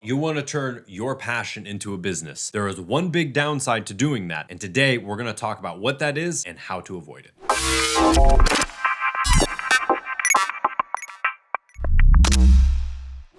You want to turn your passion into a business. There is one big downside to doing that, and today we're going to talk about what that is and how to avoid it.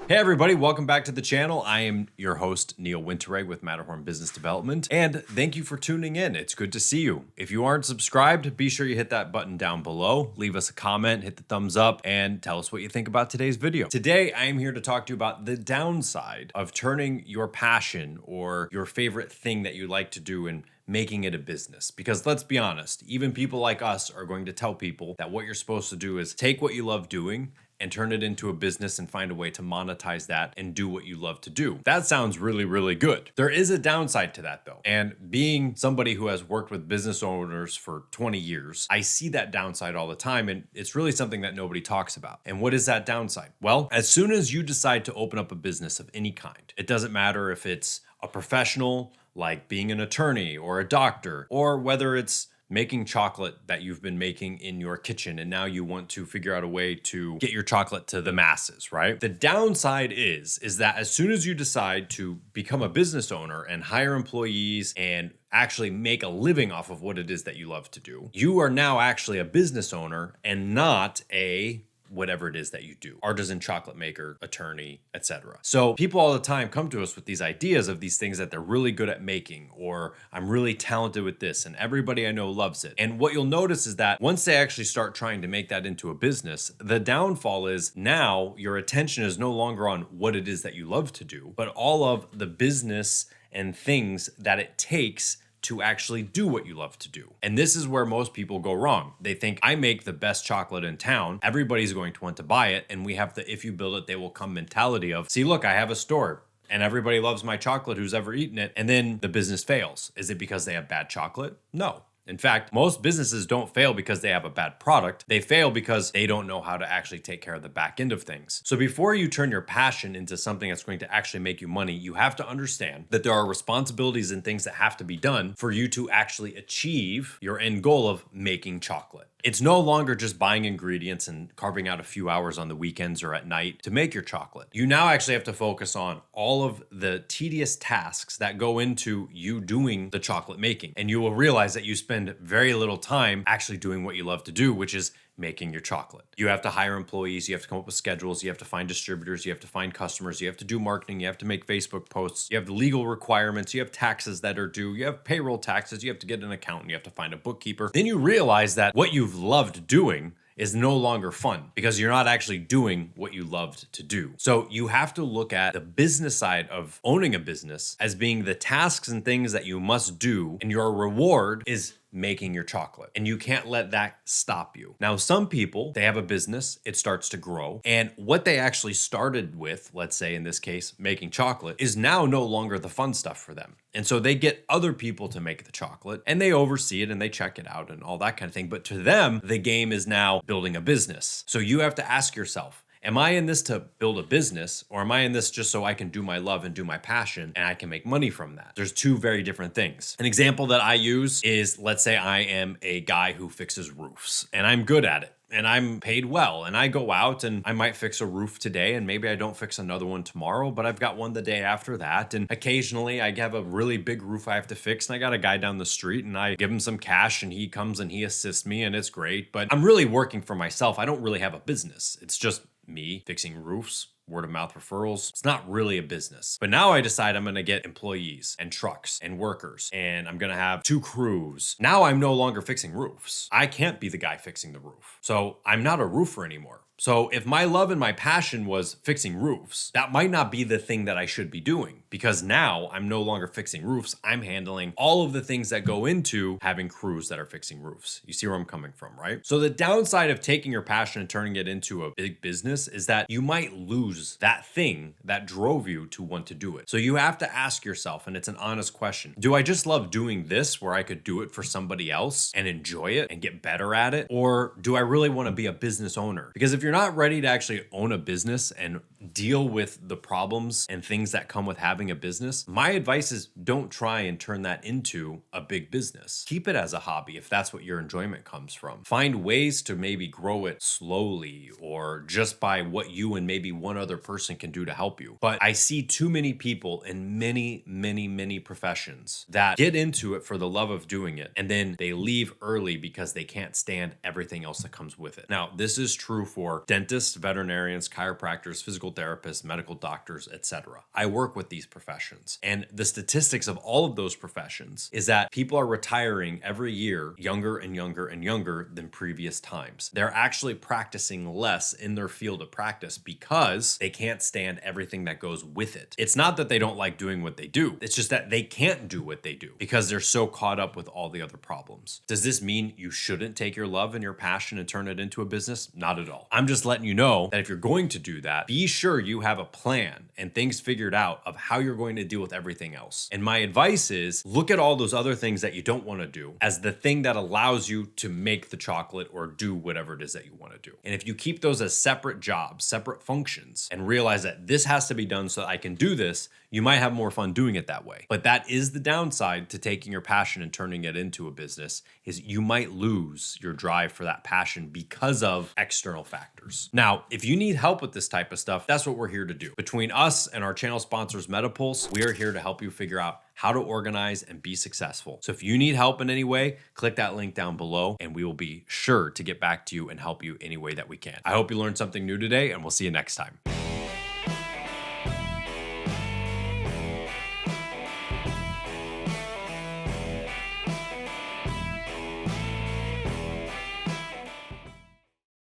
Hey everybody, welcome back to the channel. I am your host, Neil Wintereg with Matterhorn Business Development, and thank you for tuning in. It's good to see you. If you aren't subscribed, be sure you hit that button down below, leave us a comment, hit the thumbs up, and tell us what you think about today's video. Today, I am here to talk to you about the downside of turning your passion or your favorite thing that you like to do and making it a business. Because let's be honest, even people like us are going to tell people that what you're supposed to do is take what you love doing and turn it into a business and find a way to monetize that and do what you love to do. That sounds really, really good. There is a downside to that though. And being somebody who has worked with business owners for 20 years, I see that downside all the time, and it's really something that nobody talks about. And what is that downside? Well, as soon as you decide to open up a business of any kind, it doesn't matter if it's a professional, like being an attorney or a doctor, or whether it's making chocolate that you've been making in your kitchen and now you want to figure out a way to get your chocolate to the masses, right? The downside is that as soon as you decide to become a business owner and hire employees and actually make a living off of what it is that you love to do, you are now actually a business owner and not a whatever it is that you do, artisan chocolate maker, attorney, etc. So people all the time come to us with these ideas of these things that they're really good at making, or I'm really talented with this and everybody I know loves it. And what you'll notice is that once they actually start trying to make that into a business, the downfall is now your attention is no longer on what it is that you love to do, but all of the business and things that it takes to actually do what you love to do. And this is where most people go wrong. They think, I make the best chocolate in town, everybody's going to want to buy it, and we have the if you build it, they will come mentality of, see, look, I have a store and everybody loves my chocolate who's ever eaten it, and then the business fails. Is it because they have bad chocolate? No. In fact, most businesses don't fail because they have a bad product. They fail because they don't know how to actually take care of the back end of things. So before you turn your passion into something that's going to actually make you money, you have to understand that there are responsibilities and things that have to be done for you to actually achieve your end goal of making chocolate. It's no longer just buying ingredients and carving out a few hours on the weekends or at night to make your chocolate. You now actually have to focus on all of the tedious tasks that go into you doing the chocolate making. And you will realize that you spend very little time actually doing what you love to do, which is making your chocolate. You have to hire employees, you have to come up with schedules, you have to find distributors, you have to find customers, you have to do marketing, you have to make Facebook posts, you have the legal requirements, you have taxes that are due, you have payroll taxes, you have to get an accountant, you have to find a bookkeeper. Then you realize that what you've loved doing is no longer fun because you're not actually doing what you loved to do. So you have to look at the business side of owning a business as being the tasks and things that you must do, and your reward is making your chocolate. And you can't let that stop you. Now, some people, they have a business, it starts to grow, and what they actually started with, let's say in this case, making chocolate, is now no longer the fun stuff for them. And so they get other people to make the chocolate and they oversee it and they check it out and all that kind of thing. But to them, the game is now building a business. So you have to ask yourself, am I in this to build a business, or am I in this just so I can do my love and do my passion and I can make money from that? There's two very different things. An example that I use is, let's say I am a guy who fixes roofs and I'm good at it and I'm paid well, and I go out and I might fix a roof today and maybe I don't fix another one tomorrow, but I've got one the day after that. And occasionally I have a really big roof I have to fix and I got a guy down the street and I give him some cash and he comes and he assists me and it's great, but I'm really working for myself. I don't really have a business. It's just me fixing roofs, word of mouth referrals. It's not really a business. But now I decide I'm going to get employees and trucks and workers, and I'm going to have 2 crews. Now I'm no longer fixing roofs. I can't be the guy fixing the roof. So I'm not a roofer anymore. So if my love and my passion was fixing roofs, that might not be the thing that I should be doing, because now I'm no longer fixing roofs. I'm handling all of the things that go into having crews that are fixing roofs. You see where I'm coming from, right? So the downside of taking your passion and turning it into a big business is that you might lose that thing that drove you to want to do it. So you have to ask yourself, and it's an honest question, do I just love doing this where I could do it for somebody else and enjoy it and get better at it? Or do I really want to be a business owner? Because if you're not ready to actually own a business and deal with the problems and things that come with having a business, my advice is don't try and turn that into a big business. Keep it as a hobby if that's what your enjoyment comes from. Find ways to maybe grow it slowly or just by what you and maybe one other person can do to help you. But I see too many people in many professions that get into it for the love of doing it and then they leave early because they can't stand everything else that comes with it. Now, this is true for dentists, veterinarians, chiropractors, physical therapists, medical doctors, etc. I work with these professions, and the statistics of all of those professions is that people are retiring every year younger and younger than previous times. They're actually practicing less in their field of practice because they can't stand everything that goes with it. It's not that they don't like doing what they do. It's just that they can't do what they do because they're so caught up with all the other problems. Does this mean you shouldn't take your love and your passion and turn it into a business? Not at all. I'm just letting you know that if you're going to do that, be sure you have a plan and things figured out of how you're going to deal with everything else. And my advice is look at all those other things that you don't want to do as the thing that allows you to make the chocolate or do whatever it is that you want to do. And if you keep those as separate jobs, separate functions, and realize that this has to be done so that I can do this, you might have more fun doing it that way. But that is the downside to taking your passion and turning it into a business, is you might lose your drive for that passion because of external factors. Now, if you need help with this type of stuff, that's what we're here to do. Between us and our channel sponsors, MetaPulse, we are here to help you figure out how to organize and be successful. So if you need help in any way, click that link down below and we will be sure to get back to you and help you any way that we can. I hope you learned something new today and we'll see you next time.